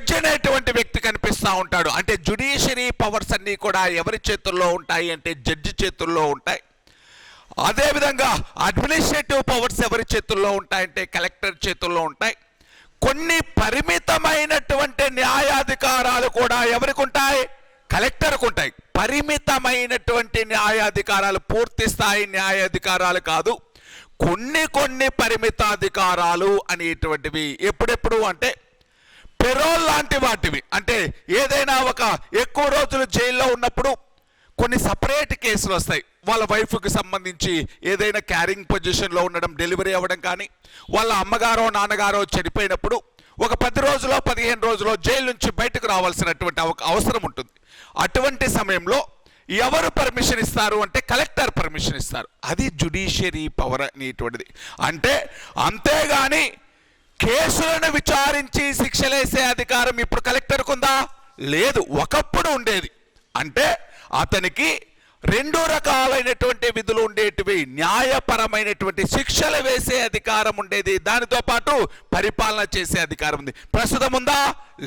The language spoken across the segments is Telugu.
జడ్జి అనేటువంటి వ్యక్తి కనిపిస్తూ ఉంటాడు. అంటే జ్యుడిషియరీ పవర్స్ అన్నీ కూడా ఎవరి చేతుల్లో ఉంటాయి అంటే జడ్జి చేతుల్లో ఉంటాయి. అదేవిధంగా అడ్మినిస్ట్రేటివ్ పవర్స్ ఎవరి చేతుల్లో ఉంటాయంటే కలెక్టర్ చేతుల్లో ఉంటాయి. కొన్ని పరిమితమైనటువంటి న్యాయాధికారాలు కూడా ఎవరికి ఉంటాయి? కలెక్టర్కు ఉంటాయి. పరిమితమైనటువంటి న్యాయాధికారాలు, పూర్తి స్థాయి న్యాయాధికారాలు కాదు. కొన్ని పరిమితాధికారాలు అనేటువంటివి ఎప్పుడెప్పుడు అంటే పెరోల్ లాంటి వాటివి. అంటే ఏదైనా ఒక ఎక్కువ రోజులు జైల్లో ఉన్నప్పుడు కొన్ని సపరేట్ కేసులు వస్తాయి. వాళ్ళ వైఫ్కి సంబంధించి ఏదైనా క్యారింగ్ పొజిషన్లో ఉండడం, డెలివరీ అవ్వడం, కానీ వాళ్ళ అమ్మగారో నాన్నగారో చనిపోయినప్పుడు ఒక 10 రోజులో 15 రోజులో జైలు నుంచి బయటకు రావాల్సినటువంటి అవసరం ఉంటుంది. అటువంటి సమయంలో ఎవరు పర్మిషన్ ఇస్తారు అంటే కలెక్టర్ పర్మిషన్ ఇస్తారు. అది జ్యుడిషియరీ పవర్ అనేటువంటిది. అంటే అంతేగాని కేసులను విచారించి శిక్షలేసే అధికారం ఇప్పుడు కలెక్టర్కు ఉందా? లేదు. ఒకప్పుడు ఉండేది. అంటే అతనికి 2 రకాలైనటువంటి విధులు ఉండేటివి. న్యాయపరమైనటువంటి శిక్షలు వేసే అధికారం ఉండేది, దానితో పాటు పరిపాలన చేసే అధికారం ఉంది. ప్రస్తుతం ఉందా?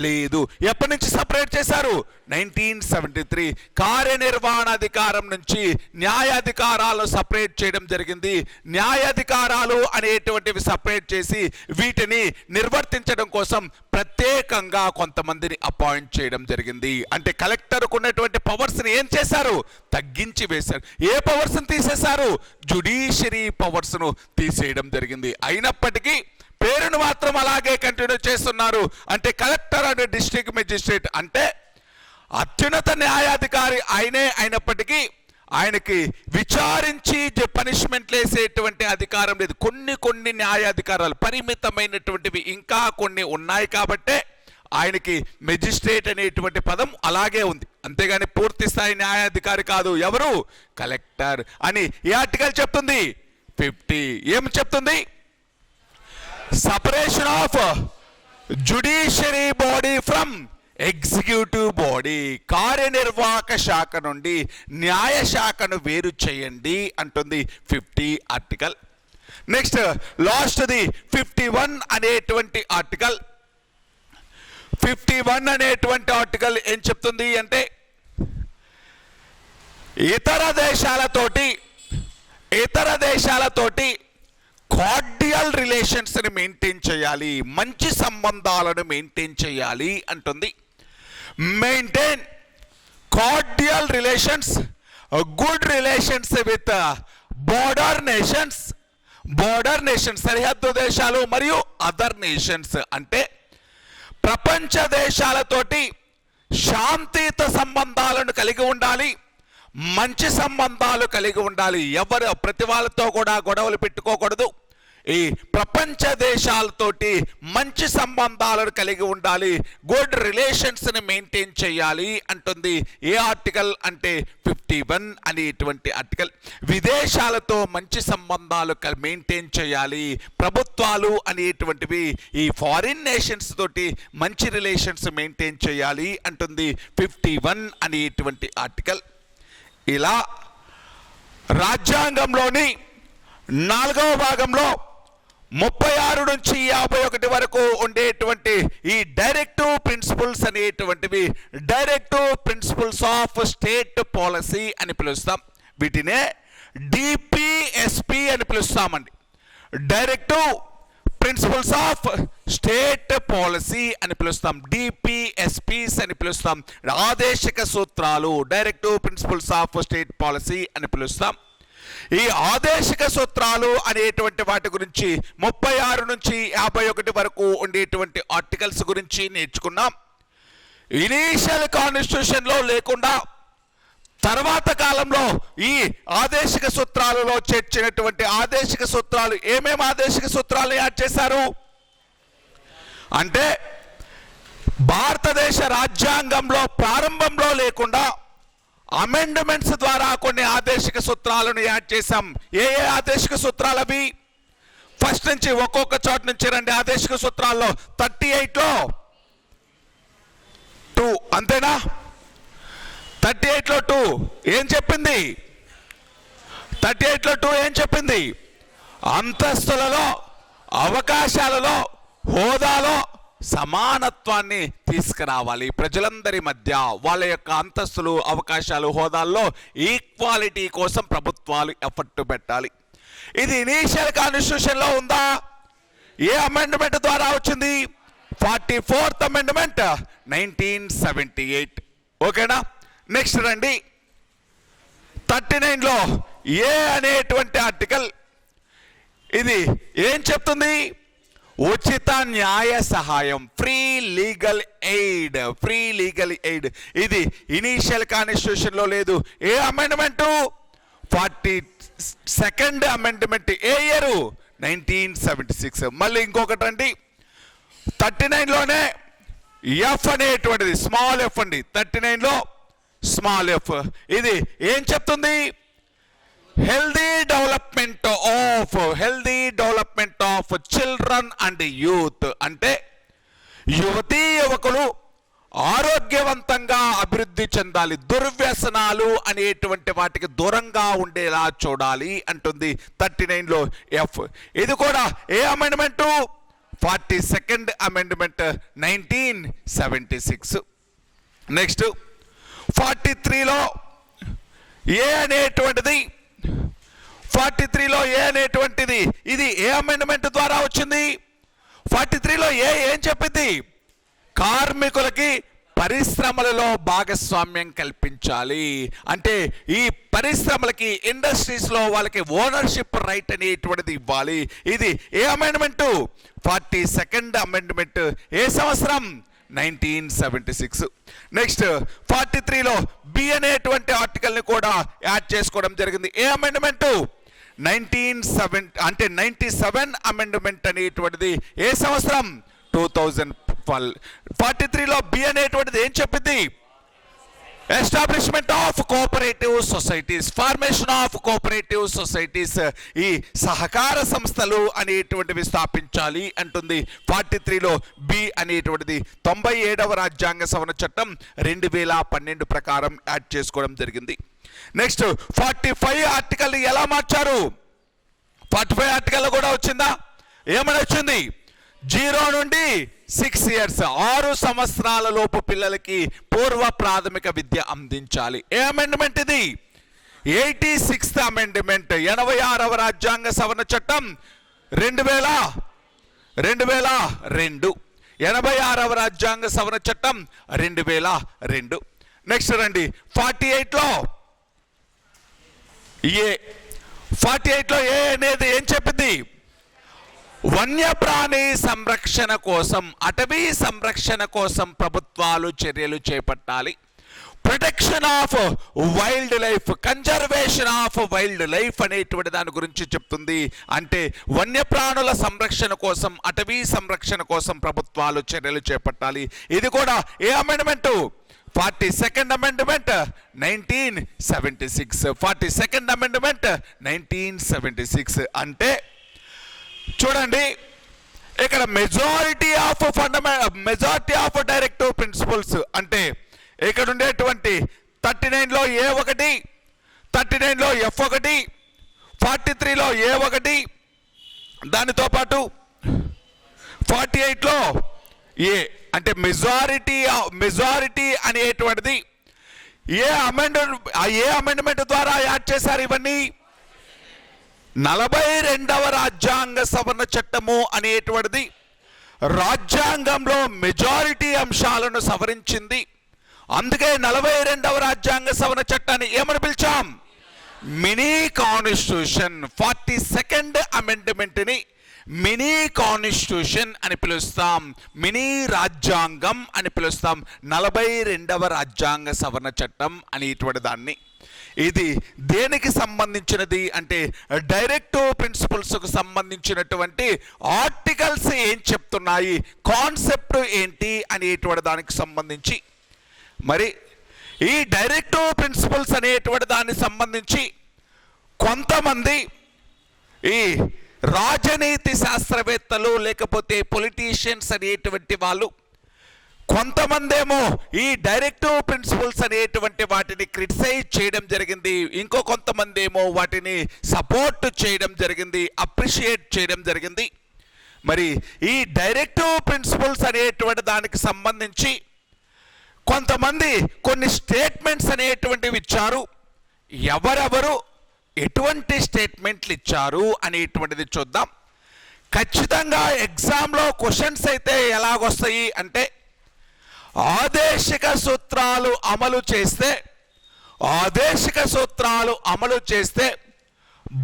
లేదు. ఎప్పటి నుంచి సపరేట్ చేశారు? 1973 కార్యనిర్వహణ అధికారం నుంచి న్యాయాధికారాలు సపరేట్ చేయడం జరిగింది. న్యాయాధికారాలు అనేటువంటివి సపరేట్ చేసి వీటిని నిర్వర్తించడం కోసం ప్రత్యేకంగా కొంతమందిని అపాయింట్ చేయడం జరిగింది. అంటే కలెక్టర్కు ఉన్నటువంటి పవర్స్ని ఏం చేశారు? తగ్గించి వేశారు. ఏ పవర్స్ని తీసేశారు? జ్యుడిషియరీ పవర్స్ను తీసేయడం జరిగింది. అయినప్పటికీ పేరును మాత్రం అలాగే కంటిన్యూ చేస్తున్నారు. అంటే కలెక్టర్ అండ్ డిస్ట్రిక్ట్ మెజిస్ట్రేట్ అంటే అత్యున్నత న్యాయాధికారి ఆయనే అయినప్పటికీ ఆయనకి విచారించి పనిష్మెంట్లు వేసేటువంటి అధికారం లేదు. కొన్ని న్యాయాధికారాలు పరిమితమైనటువంటివి ఇంకా కొన్ని ఉన్నాయి కాబట్టే ఆయనకి మెజిస్ట్రేట్ అనేటువంటి పదం అలాగే ఉంది. అంతేగాని పూర్తి స్థాయి న్యాయాధికారి కాదు. ఎవరు? కలెక్టర్ అని ఈ ఆర్టికల్ చెప్తుంది. 50 ఏం చెప్తుంది? Separation of judiciary body from executive body. కార్యనిర్వాహక శాఖ నుండి న్యాయ శాఖను వేరు చేయండి అంటుంది 50 ఆర్టికల్. నెక్స్ట్ లాస్ట్ది 51 అనేటువంటి ఆర్టికల్. 51 అనేటువంటి ఆర్టికల్ ఏం చెప్తుంది అంటే ఇతర దేశాలతోటి కార్డియల్ రిలేషన్స్ని మెయింటైన్ చేయాలి, మంచి సంబంధాలను మెయింటైన్ చేయాలి అంటుంది. Maintain cordial relations, good relations with border nations సరిహద్దు దేశాలు మరియు అదర్ నేషన్స్. అంటే ప్రపంచ దేశాలతోటి శాంతియుత సంబంధాలను కలిగి ఉండాలి, మంచి సంబంధాలు కలిగి ఉండాలి. ఎవరు ప్రతి వాళ్ళతో కూడా గొడవలు పెట్టుకోకూడదు. ఈ ప్రపంచ దేశాలతోటి మంచి సంబంధాలను కలిగి ఉండాలి, గుడ్ రిలేషన్స్ని మెయింటైన్ చేయాలి అంటుంది. ఏ ఆర్టికల్ అంటే 51 అనేటువంటి ఆర్టికల్. విదేశాలతో మంచి సంబంధాలు మెయింటైన్ చేయాలి. ప్రభుత్వాలు అనేటువంటివి ఈ ఫారిన్ నేషన్స్ తోటి మంచి రిలేషన్స్ మెయింటైన్ చేయాలి అంటుంది 51 అనేటువంటి ఆర్టికల్. ఇలా రాజ్యాంగంలోని 4వ భాగంలో 36 నుంచి 51 వరకు ఉండేటువంటి ఈ డైరెక్టివ్ ప్రిన్సిపల్స్ అనేటువంటివి directive principles of state policy అని పిలుస్తాం. వీటినే డిపిఎస్పి అని పిలుస్తామండి. Directive principles of state policy అని పిలుస్తాం, డిపిఎస్పిస్ అని పిలుస్తాం. ఆదేశిక సూత్రాలు, directive principles of state policy అని పిలుస్తాం. ఈ ఆదేశిక సూత్రాలు అనేటువంటి వాటి గురించి 36 నుంచి 51 వరకు ఉండేటువంటి ఆర్టికల్స్ గురించి నేర్చుకున్నాం. ఇనీషియల్ కాన్స్టిట్యూషన్లో లేకుండా తర్వాత కాలంలో ఈ ఆదేశిక సూత్రాలలో చేర్చినటువంటి ఆదేశిక సూత్రాలు ఏమేమి ఆదేశిక సూత్రాలను యాడ్ చేశారు అంటే భారతదేశ రాజ్యాంగంలో ప్రారంభంలో లేకుండా అమెండ్మెంట్స్ ద్వారా కొన్ని ఆదేశిక సూత్రాలను యాడ్ చేశాం. ఏ ఆదేశిక సూత్రాలు అవి? ఫస్ట్ నుంచి ఒక్కొక్క చోట నుంచి రండి. ఆదేశిక సూత్రాల్లో 38లో 2 అంతేనా? 38లో 2 ఏం చెప్పింది? 38లో 2 ఏం చెప్పింది? అంతస్తులలో, అవకాశాలలో, హోదాలో సమానత్వాన్ని తీసుకురావాలి. ప్రజలందరి మధ్య వాళ్ళ యొక్క అంతస్తులు, అవకాశాలు, హోదాల్లో ఈక్వాలిటీ కోసం ప్రభుత్వాలు ఎఫర్ట్ పెట్టాలి. ఇది ఇనీషియల్ కాన్స్టిట్యూషన్లో ఉందా? ఏ అమెండ్మెంట్ ద్వారా వచ్చింది? 44th amendment 1978. ఓకేనా? నెక్స్ట్ రండి. 39లో ఏ అనేటువంటి ఆర్టికల్ ఇది ఏం చెప్తుంది? ఉచిత న్యాయ సహాయం, free legal aid. Free legal aid ఇది ఇనీషియల్ కాన్స్టిట్యూషన్లో లేదు. ఏ అమెండ్మెంటు? 42nd amendment. ఏ ఇయర్? 1976. మళ్ళీ ఇంకొకటి అండి, 39లోనే ఎఫ్ అనేటువంటిది, స్మాల్ ఎఫ్ అండి. 39లో స్మాల్ ఎఫ్ ఇది ఏం చెప్తుంది? Healthy development of children and youth. అంటే యువతీ యువకులు ఆరోగ్యవంతంగా అభివృద్ధి చెందాలి, దుర్వ్యసనాలు అనేటువంటి వాటికి దూరంగా ఉండేలా చూడాలి అంటుంది 39లో ఎఫ్. ఇది కూడా ఏ అమెండ్మెంటు? 42nd amendment 1976. నెక్స్ట్ 43లో ఏ అనేటువంటిది, 43లో ఏ అనేటువంటిది ఇది ఏ అమెండ్మెంట్ ద్వారా వచ్చింది? 43లో ఏం చెప్పింది? కార్మికులకి పరిశ్రమలలో భాగస్వామ్యం కల్పించాలి. అంటే ఈ పరిశ్రమలకి, ఇండస్ట్రీస్లో వాళ్ళకి ఓనర్షిప్ రైట్ అనేటువంటిది ఇవ్వాలి. ఇది ఏ అమెండ్మెంటు? 42nd amendment. ఏ సంవత్సరం? 1976. నెక్స్ట్ 43లో బి అనేటువంటి ఆర్టికల్ని కూడా యాడ్ చేసుకోవడం జరిగింది. ఏ అమెండ్మెంటు? 97 అమెండ్మెంట్ అనేటువంటిది ఏ సంవత్సరం? 2012. 43లో బి అనేటువంటిది ఏం చెప్పింది? Establishment of cooperative societies, formation of cooperative societies. ఈ సహకార సంస్థలు అనేటువంటివి స్థాపించాలి అంటుంది 43లో బి అనేటువంటిది. 97వ రాజ్యాంగ సవరణ చట్టం 2012 ప్రకారం యాడ్ చేసుకోవడం జరిగింది. నెక్స్ట్ 45 ఆర్టికల్ ఎలా మార్చారు? 45 ఆర్టికల్ కూడా వచ్చిందా? ఏమని వచ్చింది? 0 నుండి 6 years, 6 సంవత్సరాల లోపు పిల్లలకి పూర్వ ప్రాథమిక విద్య అందించాలి. ఏ అమెండ్మెంట్ ఇది? 86th amendment. 86వ రాజ్యాంగ సవరణ చట్టం 2002. 86వ రాజ్యాంగ సవరణ చట్టం 2002. నెక్స్ట్ రండి 48లో ఏ అనేది ఏం చెప్పింది? వన్యప్రాణి సంరక్షణ కోసం, అటవీ సంరక్షణ కోసం ప్రభుత్వాలు చర్యలు చేపట్టాలి. Protection of wild life, conservation of wild life అనేటువంటి దాని గురించి చెప్తుంది. అంటే వన్యప్రాణుల సంరక్షణ కోసం, అటవీ సంరక్షణ కోసం ప్రభుత్వాలు చర్యలు చేపట్టాలి. ఇది కూడా ఏ amendment? 42nd amendment 1976. 42nd amendment 1976. అంటే చూడండి, ఇక్కడ మెజారిటీ ఆఫ్ డైరెక్టివ్ ప్రిన్సిపల్స్ అంటే ఇక్కడ ఉండేటువంటి 39లో A1, 39లో F1, 43లో A1, దానితో పాటు 48లో ఏ అంటే మెజారిటీ అనేటువంటిది ఏ అమెండ్మెంట్ ద్వారా యాడ్ చేశారు? ఇవన్నీ 42వ రాజ్యాంగ సవరణ చట్టము అనేటువంటిది రాజ్యాంగంలో మెజారిటీ అంశాలను సవరించింది. అందుకే 42వ రాజ్యాంగ సవరణ చట్టాన్ని ఏమని పిలిచాం? Mini constitution. 42nd అమెండ్మెంట్ని మినీ కాన్స్టిట్యూషన్ అని పిలుస్తాం, మినీ రాజ్యాంగం అని పిలుస్తాం. 42వ రాజ్యాంగ సవరణ చట్టం అనేటువంటి దాన్ని. ఇది దేనికి సంబంధించినది అంటే డైరెక్టివ్ ప్రిన్సిపల్స్కు సంబంధించినటువంటి ఆర్టికల్స్ ఏం చెప్తున్నాయి, కాన్సెప్ట్ ఏంటి అనేటువంటి దానికి సంబంధించి. మరి ఈ డైరెక్టివ్ ప్రిన్సిపల్స్ అనేటువంటి దానికి సంబంధించి కొంతమంది ఈ రాజనీతి శాస్త్రవేత్తలు లేకపోతే పొలిటీషియన్స్ అనేటువంటి వాళ్ళు, కొంతమంది ఏమో ఈ డైరెక్టివ్ ప్రిన్సిపల్స్ అనేటువంటి వాటిని క్రిటిసైజ్ చేయడం జరిగింది, ఇంకో కొంతమంది ఏమో వాటిని సపోర్ట్ చేయడం జరిగింది, అప్రిషియేట్ చేయడం జరిగింది. మరి ఈ డైరెక్టివ్ ప్రిన్సిపల్స్ అనేటువంటి దానికి సంబంధించి కొంతమంది కొన్ని స్టేట్మెంట్స్ అనేటువంటివి ఇచ్చారు. ఎవరెవరు ఎటువంటి స్టేట్మెంట్లు ఇచ్చారు అనేటువంటిది చూద్దాం. ఖచ్చితంగా ఎగ్జామ్లో క్వశ్చన్స్ అయితే ఎలాగొస్తాయి అంటే, ఆదేశిక సూత్రాలు అమలు చేస్తే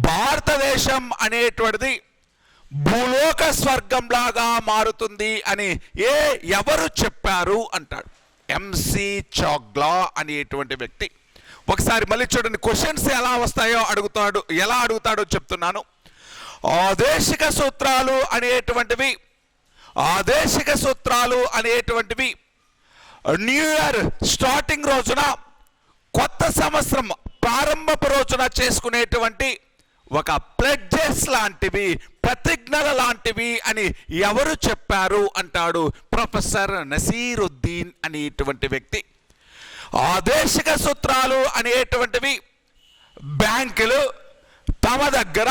భారతదేశం అనేటువంటిది భూలోక స్వర్గంలాగా మారుతుంది అని ఎవరు చెప్పారు అంటాడు. ఎంసి చాగ్లా అనేటువంటి వ్యక్తి. ఒకసారి మళ్ళీ చూడండి, క్వశ్చన్స్ ఎలా వస్తాయో ఎలా అడుగుతాడో చెప్తున్నాను. ఆదేశిక సూత్రాలు అనేటువంటివి న్యూ ఇయర్ స్టార్టింగ్ రోజున, కొత్త సంవత్సరం ప్రారంభపు రోజున చేసుకునేటువంటి ఒక ప్లెడ్జెస్ లాంటివి, ప్రతిజ్ఞల లాంటివి అని ఎవరు చెప్పారు అంటాడు ప్రొఫెసర్ నసీరుద్దీన్ అనేటువంటి వ్యక్తి. ఆదేశిక సూత్రాలు అనేటువంటివి బ్యాంకులు తమ దగ్గర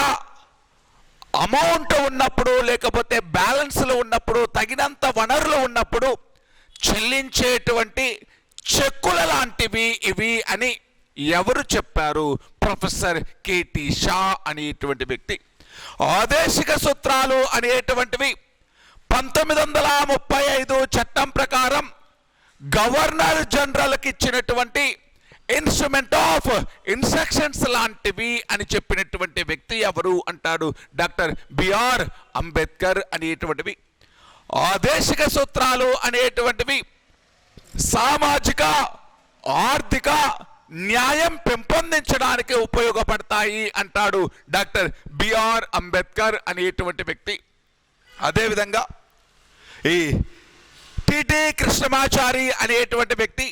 అమౌంట్ ఉన్నప్పుడు, లేకపోతే బ్యాలెన్స్లు ఉన్నప్పుడు, తగినంత వనరులు ఉన్నప్పుడు చెల్లించేటువంటి చెక్కుల లాంటివి ఇవి అని ఎవరు చెప్పారు? ప్రొఫెసర్ కేటీ షా అనేటువంటి వ్యక్తి. ఆదేశిక సూత్రాలు అనేటువంటివి 1935 చట్టం ప్రకారం గవర్నర్ జనరల్కి ఇచ్చినటువంటి ఇన్స్ట్రుమెంట్ ఆఫ్ ఇన్స్ట్రక్షన్స్ లాంటివి అని చెప్పినటువంటి వ్యక్తి ఎవరు అంటాడు డాక్టర్ బిఆర్ అంబేద్కర్ అనేటువంటివి. ఆదేశిక సూత్రాలు అనేటువంటివి సామాజిక, ఆర్థిక న్యాయం పెంపొందించడానికి ఉపయోగపడతాయి అంటాడు డాక్టర్ బిఆర్ అంబేద్కర్ అనేటువంటి వ్యక్తి. అదేవిధంగా ఈ టిటి కృష్ణమాచారి అనేటువంటి వ్యక్తి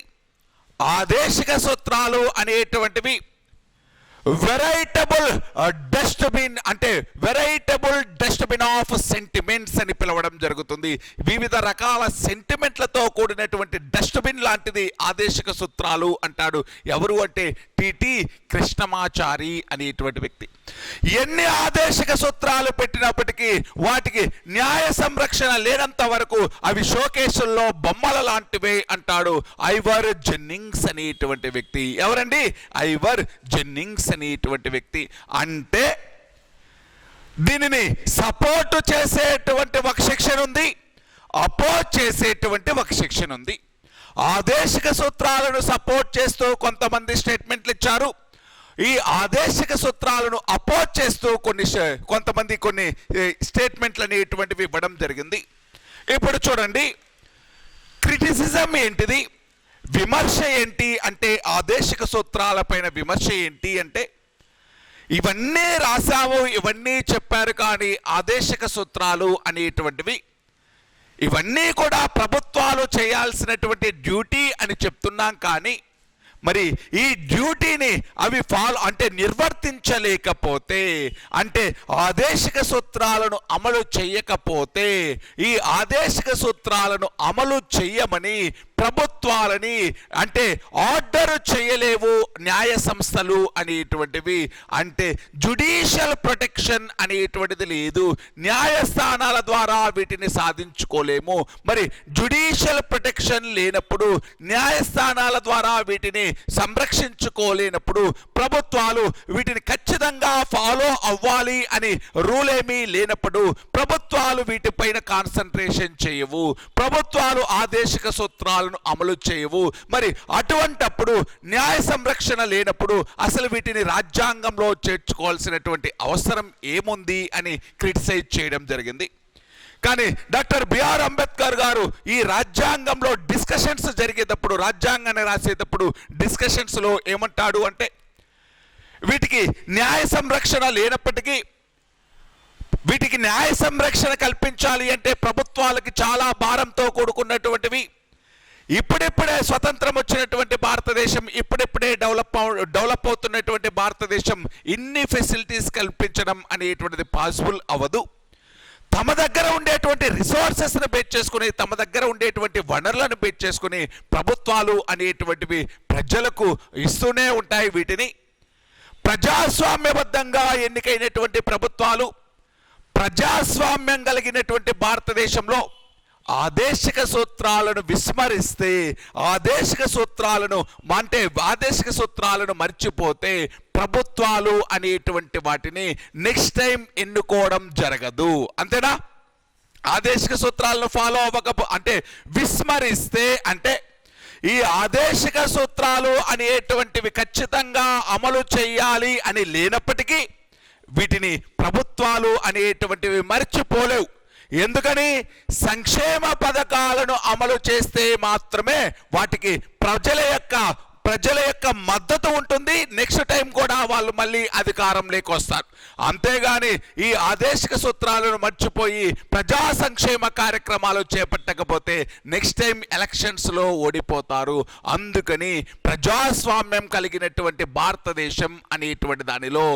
ఆదేశిక సూత్రాలు అనేటువంటివి వెరైటబుల్ డస్ట్బిన్ ఆఫ్ సెంటిమెంట్స్ అని పిలవడం జరుగుతుంది. వివిధ రకాల సెంటిమెంట్లతో కూడినటువంటి డస్ట్బిన్ లాంటిది ఆదేశిక సూత్రాలు అంటాడు. ఎవరు అంటే టిటి కృష్ణమాచారి అనేటువంటి వ్యక్తి. ఎన్ని ఆదేశిక సూత్రాలు పెట్టినప్పటికీ వాటికి న్యాయ సంరక్షణ లేనంత వరకు అవి షోకేసుల్లో బొమ్మల లాంటివే అంటాడు ఐవర్ జెన్నింగ్స్ అనేటువంటి వ్యక్తి. ఎవరండి? ఐవర్ జెన్నింగ్స్ అనేటువంటి వ్యక్తి. అంటే దీనిని సపోర్ట్ చేసేటువంటి ఒక సెక్షన్ ఉంది, అపోజ్ చేసేటువంటి ఒక సెక్షన్ ఉంది. ఆదేశిక సూత్రాలను సపోర్ట్ చేస్తూ కొంతమంది స్టేట్మెంట్లు ఇచ్చారు. ఈ ఆదేశిక సూత్రాలను అపోజ్ చేస్తూ కొంతమంది కొన్ని స్టేట్మెంట్లు అనేటువంటివి ఇవ్వడం జరిగింది. ఇప్పుడు చూడండి, క్రిటిసిజం ఏంటిది, విమర్శ ఏంటి అంటే, ఆదేశిక సూత్రాలపైన విమర్శ ఏంటి అంటే, ఇవన్నీ రాశాము, ఇవన్నీ చెప్పారు, కానీ ఆదేశిక సూత్రాలు అనేటువంటివి ఇవన్నీ కూడా ప్రభుత్వాలు చేయాల్సినటువంటి డ్యూటీ అని చెప్తున్నాం. కానీ మరి ఈ డ్యూటీని అవి నిర్వర్తించలేకపోతే, అంటే ఆదేశిక సూత్రాలను అమలు చేయకపోతే, ఈ ఆదేశిక సూత్రాలను అమలు చేయమని ప్రభుత్వాలని ఆర్డర్ చేయలేవు న్యాయ సంస్థలు అనేటువంటివి. జ్యుడిషియల్ ప్రొటెక్షన్ అనేటువంటిది లేదు, న్యాయస్థానాల ద్వారా వీటిని సాధించుకోలేము. మరి జ్యుడిషియల్ ప్రొటెక్షన్ లేనప్పుడు, న్యాయస్థానాల ద్వారా వీటిని సంరక్షించుకోలేనప్పుడు ప్రభుత్వాలు వీటిని ఖచ్చితంగా ఫాలో అవ్వాలి అని రూల్ ఏమీ లేనప్పుడు ప్రభుత్వాలు వీటిపైన కాన్సన్ట్రేషన్ చేయవు, ప్రభుత్వాలు ఆదేశిక సూత్రాలను అమలు చేయవు. మరి అటువంటప్పుడు న్యాయ సంరక్షణ లేనప్పుడు అసలు వీటిని రాజ్యాంగంలో చేర్చుకోవాల్సినటువంటి అవసరం ఏముంది అని క్రిటిసైజ్ చేయడం జరిగింది. కానీ డాక్టర్ బిఆర్ అంబేద్కర్ గారు ఈ రాజ్యాంగంలో డిస్కషన్స్ జరిగేటప్పుడు, రాజ్యాంగాన్ని రాసేటప్పుడు డిస్కషన్స్లో ఏమంటాడు అంటే, వీటికి న్యాయ సంరక్షణ లేనప్పటికీ వీటికి న్యాయ సంరక్షణ కల్పించాలి అంటే ప్రభుత్వాలకి చాలా భారంతో కూడుకున్నటువంటివి. ఇప్పుడిప్పుడే స్వతంత్రం వచ్చినటువంటి భారతదేశం, ఇప్పుడిప్పుడే డెవలప్ అవుతున్నటువంటి భారతదేశం ఇన్ని ఫెసిలిటీస్ కల్పించడం అనేటువంటిది పాసిబుల్ అవ్వదు. తమ దగ్గర ఉండేటువంటి రిసోర్సెస్ను బేస్ చేసుకుని, తమ దగ్గర ఉండేటువంటి వనరులను బేస్ చేసుకుని ప్రభుత్వాలు అనేటువంటివి ప్రజలకు ఇస్తూనే ఉంటాయి. వీటిని ప్రజాస్వామ్యబద్ధంగా ఎన్నికైనటువంటి ప్రభుత్వాలు ప్రజాస్వామ్యం కలిగినటువంటి భారతదేశంలో ఆదేశిక సూత్రాలను విస్మరిస్తే, ఆదేశిక సూత్రాలను మర్చిపోతే ప్రభుత్వాలు అనేటువంటి వాటిని నెక్స్ట్ టైం ఎన్నుకోవడం జరగదు. అంతేనా? ఆదేశిక సూత్రాలను ఫాలో అంటే విస్మరిస్తే, అంటే ఈ ఆదేశిక సూత్రాలు అనేటువంటివి ఖచ్చితంగా అమలు చేయాలి అని లేనప్పటికీ వీటిని ప్రభుత్వాలు అనేటువంటివి మర్చిపోలేవు. ఎందుకని? సంక్షేమ పథకాలను అమలు చేస్తే మాత్రమే వాటికి ప్రజల యొక్క మద్దతు ఉంటుంది. నెక్స్ట్ టైం కూడా వాళ్ళు మళ్ళీ అధికారంలోకి వస్తారు. అంతేగాని ఈ ఆదేశిక సూత్రాలను మర్చిపోయి ప్రజా సంక్షేమ కార్యక్రమాలు చేపట్టకపోతే నెక్స్ట్ టైం ఎలక్షన్స్లో ఓడిపోతారు. అందుకని ప్రజాస్వామ్యం కలిగినటువంటి భారతదేశం అనేటువంటి దానిలో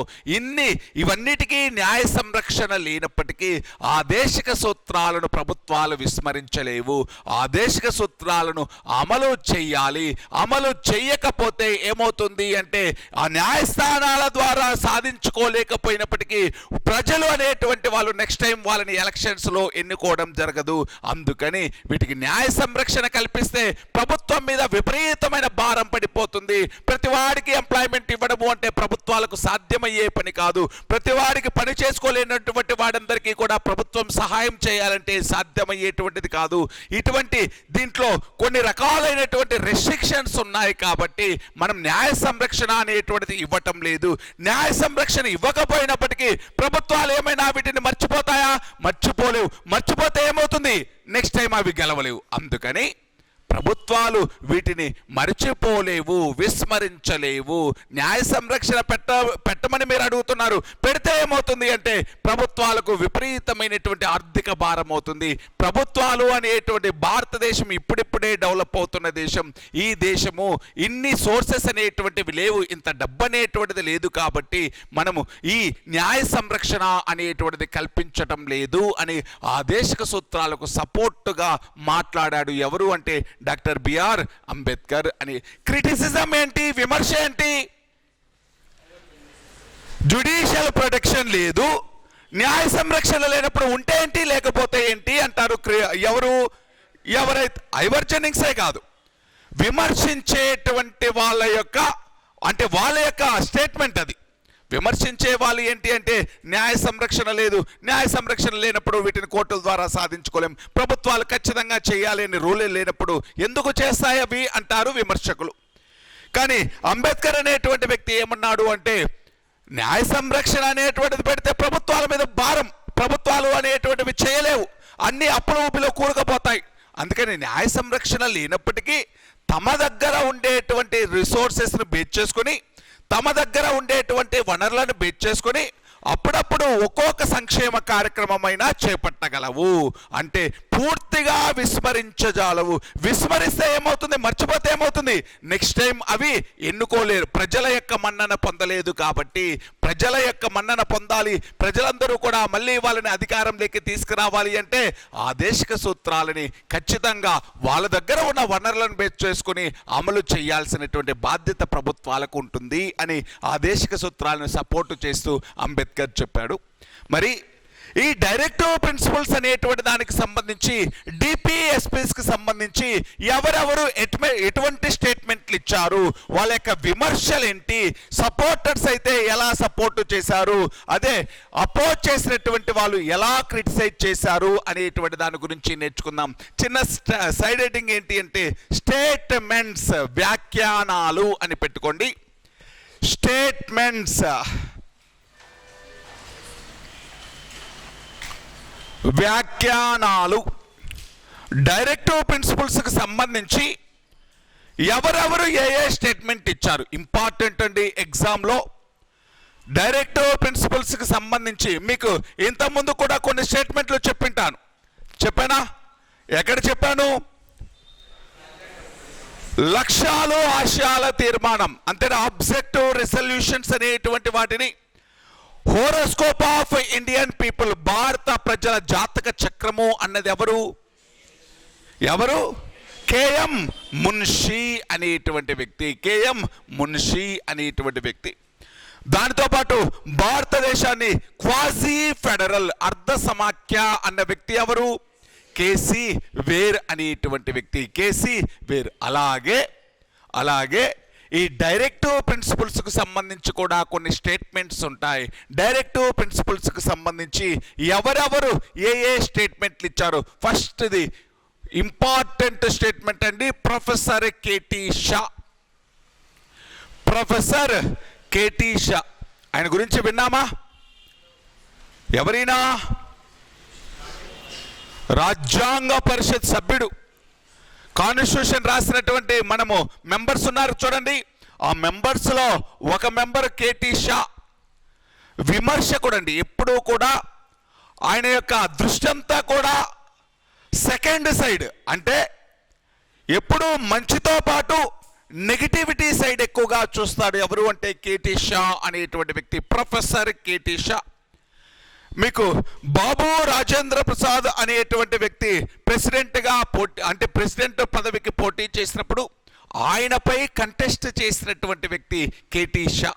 ఇవన్నిటికీ న్యాయ సంరక్షణ లేనప్పటికీ ఆదేశిక సూత్రాలను ప్రభుత్వాలు విస్మరించలేవు. ఆదేశిక సూత్రాలను అమలు చేయాలి. అమలు చేయకపోతే ఏమవుతుంది అంటే ఆ న్యాయస్థానాల ద్వారా సాధించుకోలేకపోయినప్పటికీ ప్రజలు అనేటువంటి వాళ్ళు నెక్స్ట్ టైం వాళ్ళని ఎలక్షన్స్లో ఎన్నుకోవడం జరగదు. అందుకని వీటికి న్యాయ సంరక్షణ కల్పిస్తే ప్రభుత్వం మీద విపరీతమైన భారం పడిపోతుంది. ప్రతివాడికి ఎంప్లాయ్మెంట్ ఇవ్వడము అంటే ప్రభుత్వాలకు సాధ్యమయ్యే పని కాదు. ప్రతివాడికి పని చేసుకోలేనటువంటి వాడందరికీ కూడా ప్రభుత్వం సహాయం చేయాలంటే సాధ్యమయ్యేటువంటిది కాదు. ఇటువంటి దీంట్లో కొన్ని రకాలైనటువంటి రెస్ట్రిక్షన్స్ ఉన్నాయి కాబట్టి మనం న్యాయ సంరక్షణ అనేటువంటిది ఇవ్వటం లేదు. న్యాయ సంరక్షణ ఇవ్వకపోయినప్పటికీ ప్రభుత్వాలు ఏమైనా వీటిని మర్చిపోతాయా? మర్చిపోలేవు. మర్చిపోతే ఏమవుతుంది? నెక్స్ట్ టైం అవి గెలవలేవు. అందుకని ప్రభుత్వాలు మర్చిపోలేవు, విస్మరించలేవు. న్యాయ సంరక్షణ పెట్టమని మీరు అడుగుతున్నారు. పెడితే ఏమవుతుంది అంటే ప్రభుత్వాలకు విపరీతమైనటువంటి ఆర్థిక భారం అవుతుంది. ప్రభుత్వాలు అనేటువంటి భారతదేశం ఇప్పుడిప్పుడే డెవలప్ అవుతున్న దేశం. ఈ దేశము ఇన్ని సోర్సెస్ అనేటువంటివి లేవు, ఇంత డబ్బు అనేటువంటిది లేదు. కాబట్టి మనము ఈ న్యాయ సంరక్షణ అనేటువంటిది కల్పించటం లేదు అని ఆదేశిక సూత్రాలకు సపోర్టుగా మాట్లాడాడు. ఎవరు అంటే డాక్టర్ బిఆర్ అంబేద్కర్ అని. క్రిటిసిజం ఏంటి? విమర్శ ఏంటి? జ్యుడిషియల్ ప్రొటెక్షన్ లేదు, న్యాయ సంరక్షణ లేనప్పుడు ఉంటే ఏంటి, లేకపోతే ఏంటి అంటారు. ఎవరైతే ఐవర్ జెన్నింగ్సే కాదు, విమర్శించేటువంటి వాళ్ళ యొక్క స్టేట్మెంట్ అది. విమర్శించే వాళ్ళు ఏంటి అంటే న్యాయ సంరక్షణ లేదు, న్యాయ సంరక్షణ లేనప్పుడు వీటిని కోర్టుల ద్వారా సాధించుకోలేం, ప్రభుత్వాలు ఖచ్చితంగా చేయాలి అని రూలే లేనప్పుడు ఎందుకు చేస్తాయి అవి అంటారు విమర్శకులు. కానీ అంబేద్కర్ అనేటువంటి వ్యక్తి ఏమన్నాడు అంటే న్యాయ సంరక్షణ అనేటువంటిది పెడితే ప్రభుత్వాల మీద భారం, ప్రభుత్వాలు అనేటువంటివి చేయలేవు, అన్ని అప్పుల ఊపిలో కూరుకుపోతాయి. అందుకని న్యాయ సంరక్షణ లేనప్పటికీ తమ దగ్గర ఉండేటువంటి రిసోర్సెస్ను బేస్ చేసుకుని, తమ దగ్గర ఉండేటువంటి వనరులను బేస్ చేసుకుని అప్పుడప్పుడు ఒక్కొక్క సంక్షేమ కార్యక్రమమైనా చేపట్టగలవు. అంటే పూర్తిగా విస్మరించజాలవు. విస్మరిస్తే ఏమవుతుంది? మర్చిపోతే ఏమవుతుంది? నెక్స్ట్ టైం అవి ఎన్నుకోలేరు. ప్రజల యొక్క మన్నన పొందలేదు కాబట్టి ప్రజల యొక్క మన్నన పొందాలి, ప్రజలందరూ కూడా మళ్ళీ వాళ్ళని అధికారంలోకి తీసుకురావాలి అంటే ఆదేశిక సూత్రాలని ఖచ్చితంగా వాళ్ళ దగ్గర ఉన్న వనరులను బేస్ చేసుకుని అమలు చేయాల్సినటువంటి బాధ్యత ప్రభుత్వాలకు ఉంటుంది అని ఆదేశిక సూత్రాలను సపోర్టు చేస్తూ అంబేద్కర్ చెప్పాడు. మరి ఈ డైరెక్టివ్ ప్రిన్సిపల్స్ అనేటువంటి దానికి సంబంధించి డిపిఎస్పీస్కి సంబంధించి ఎవరెవరు ఎటువంటి స్టేట్మెంట్లు ఇచ్చారు, వాళ్ళ యొక్క విమర్శలు ఏంటి, సపోర్టర్స్ అయితే ఎలా సపోర్ట్ చేశారు, అదే అపోజ్ చేసినటువంటి వాళ్ళు ఎలా క్రిటిసైజ్ చేశారు అనేటువంటి దాని గురించి నేర్చుకుందాం. చిన్న సైడ్ హెడ్డింగ్ ఏంటి అంటే స్టేట్మెంట్స్, వ్యాఖ్యానాలు అని పెట్టుకోండి. స్టేట్మెంట్స్, వ్యాఖ్యానాలు. డైరెక్టివ్ ప్రిన్సిపల్స్కి సంబంధించి ఎవరెవరు ఏ స్టేట్మెంట్ ఇచ్చారు ఇంపార్టెంట్ అండి. ఎగ్జామ్లో డైరెక్టివ్ ప్రిన్సిపల్స్కి సంబంధించి మీకు ఇంతకుముందు కూడా కొన్ని స్టేట్మెంట్లు చెప్పానా? ఎక్కడ చెప్పాను? లక్ష్యాలు ఆశయాల తీర్మానం అంటే ఆబ్జెక్టివ్ రెజల్యూషన్స్ అనేటువంటి వాటిని, హోరోస్కోప్ ఆఫ్ ఇండియన్ పీపుల్, భారత ప్రజల జాతక చక్రము అన్నది ఎవరు? కేఎం మున్షి అనేటువంటి వ్యక్తి. కేఎం మున్షి అనేటువంటి వ్యక్తి దానితో పాటు భారతదేశాన్ని క్వాజీ ఫెడరల్, అర్ధ సమాఖ్య అన్న వ్యక్తి ఎవరు? కేసీ వేర్ అనేటువంటి వ్యక్తి, కేసీ వేర్. అలాగే ఈ డైరెక్టివ్ ప్రిన్సిపల్స్కు సంబంధించి కూడా కొన్ని స్టేట్మెంట్స్ ఉంటాయి. డైరెక్టివ్ ప్రిన్సిపల్స్కి సంబంధించి ఎవరెవరు ఏ స్టేట్మెంట్లు ఇచ్చారు? ఫస్ట్ది ఇంపార్టెంట్ స్టేట్మెంట్ అండి, professor KT Shah. Professor KT Shah, ఆయన గురించి విన్నామా? ఎవరైనా రాజ్యాంగ పరిషత్ సభ్యుడు, కాన్స్టిట్యూషన్ రాసినటువంటి మనము మెంబర్స్ ఉన్నారు చూడండి, ఆ మెంబర్స్లో ఒక మెంబర్ కేటీ షా. విమర్శకుడు అండి, ఎప్పుడూ కూడా ఆయన యొక్క దృష్టి అంతా కూడా సెకండ్ సైడ్, అంటే ఎప్పుడూ మంచితో పాటు నెగిటివిటీ సైడ్ ఎక్కువగా చూస్తాడు. ఎవరు అంటే కేటీ షా అనేటువంటి వ్యక్తి, ప్రొఫెసర్ కేటీ షా. మీకు బాబు రాజేంద్ర ప్రసాద్ అనేటువంటి వ్యక్తి ప్రెసిడెంట్గా ప్రెసిడెంట్ పదవికి పోటీ చేసినప్పుడు ఆయనపై కంటెస్ట్ చేసినటువంటి వ్యక్తి కేటీ షా.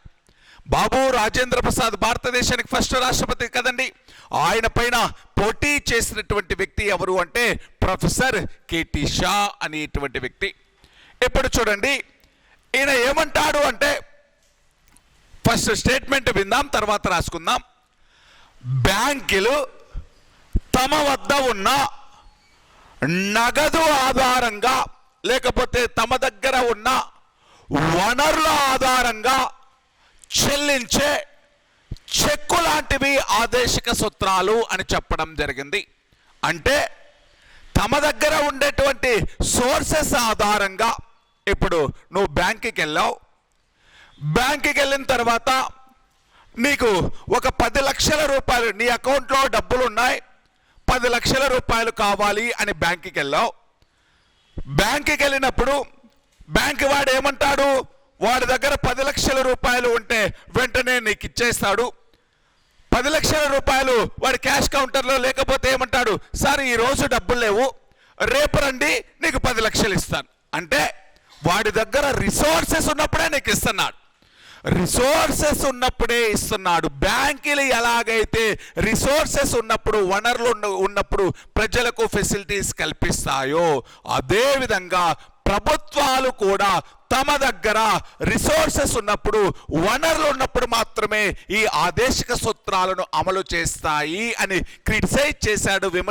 బాబు రాజేంద్ర ప్రసాద్ భారతదేశానికి ఫస్ట్ రాష్ట్రపతి కదండి, ఆయన పైన పోటీ చేసినటువంటి వ్యక్తి ఎవరు అంటే ప్రొఫెసర్ కేటీ షా అనేటువంటి వ్యక్తి. ఇప్పుడు చూడండి, ఈయన ఏమంటాడు అంటే, ఫస్ట్ స్టేట్మెంట్ విందాం, తర్వాత రాసుకుందాం. బ్యాంకులు తమ వద్ద ఉన్న నగదు ఆధారంగా లేకపోతే తమ దగ్గర ఉన్న వనరుల ఆధారంగా చెల్లించే చెక్కు లాంటివి ఆదేశిక సూత్రాలు అని చెప్పడం జరిగింది. అంటే తమ దగ్గర ఉండేటువంటి సోర్సెస్ ఆధారంగా, ఇప్పుడు నువ్వు బ్యాంకుకి వెళ్ళావు, బ్యాంకుకి వెళ్ళిన తర్వాత నీకు ఒక 10 లక్షల రూపాయలు నీ అకౌంట్లో డబ్బులు ఉన్నాయి, 10 లక్షల రూపాయలు కావాలి అని బ్యాంకుకి వెళ్ళావు. బ్యాంకుకి వెళ్ళినప్పుడు బ్యాంకు వాడు ఏమంటాడు, వాడి దగ్గర 10 లక్షల రూపాయలు ఉంటే వెంటనే నీకు ఇచ్చేస్తాడు. 10 లక్షల రూపాయలు వాడి క్యాష్ కౌంటర్లో లేకపోతే ఏమంటాడు, సార్ ఈరోజు డబ్బులు లేవు, రేపు రండి నీకు 10 లక్షలు ఇస్తాను. అంటే వాడి దగ్గర రిసోర్సెస్ ఉన్నప్పుడే నీకు ఇస్తున్నాడు, రిసోర్సెస్ ఉన్నప్పుడే ఇస్తున్నాడు. బ్యాంకులు ఎలాగైతే రిసోర్సెస్ ఉన్నప్పుడు, వనరులు ఉన్నప్పుడు ప్రజలకు ఫెసిలిటీస్ కల్పిస్తాయో, అదేవిధంగా ప్రభుత్వాలు కూడా తమ దగ్గర రిసోర్సెస్ ఉన్నప్పుడు, వనరులు ఉన్నప్పుడు మాత్రమే ఈ ఆదేశిక సూత్రాలను అమలు చేస్తాయి అని క్రిటిసైజ్ చేశాడు.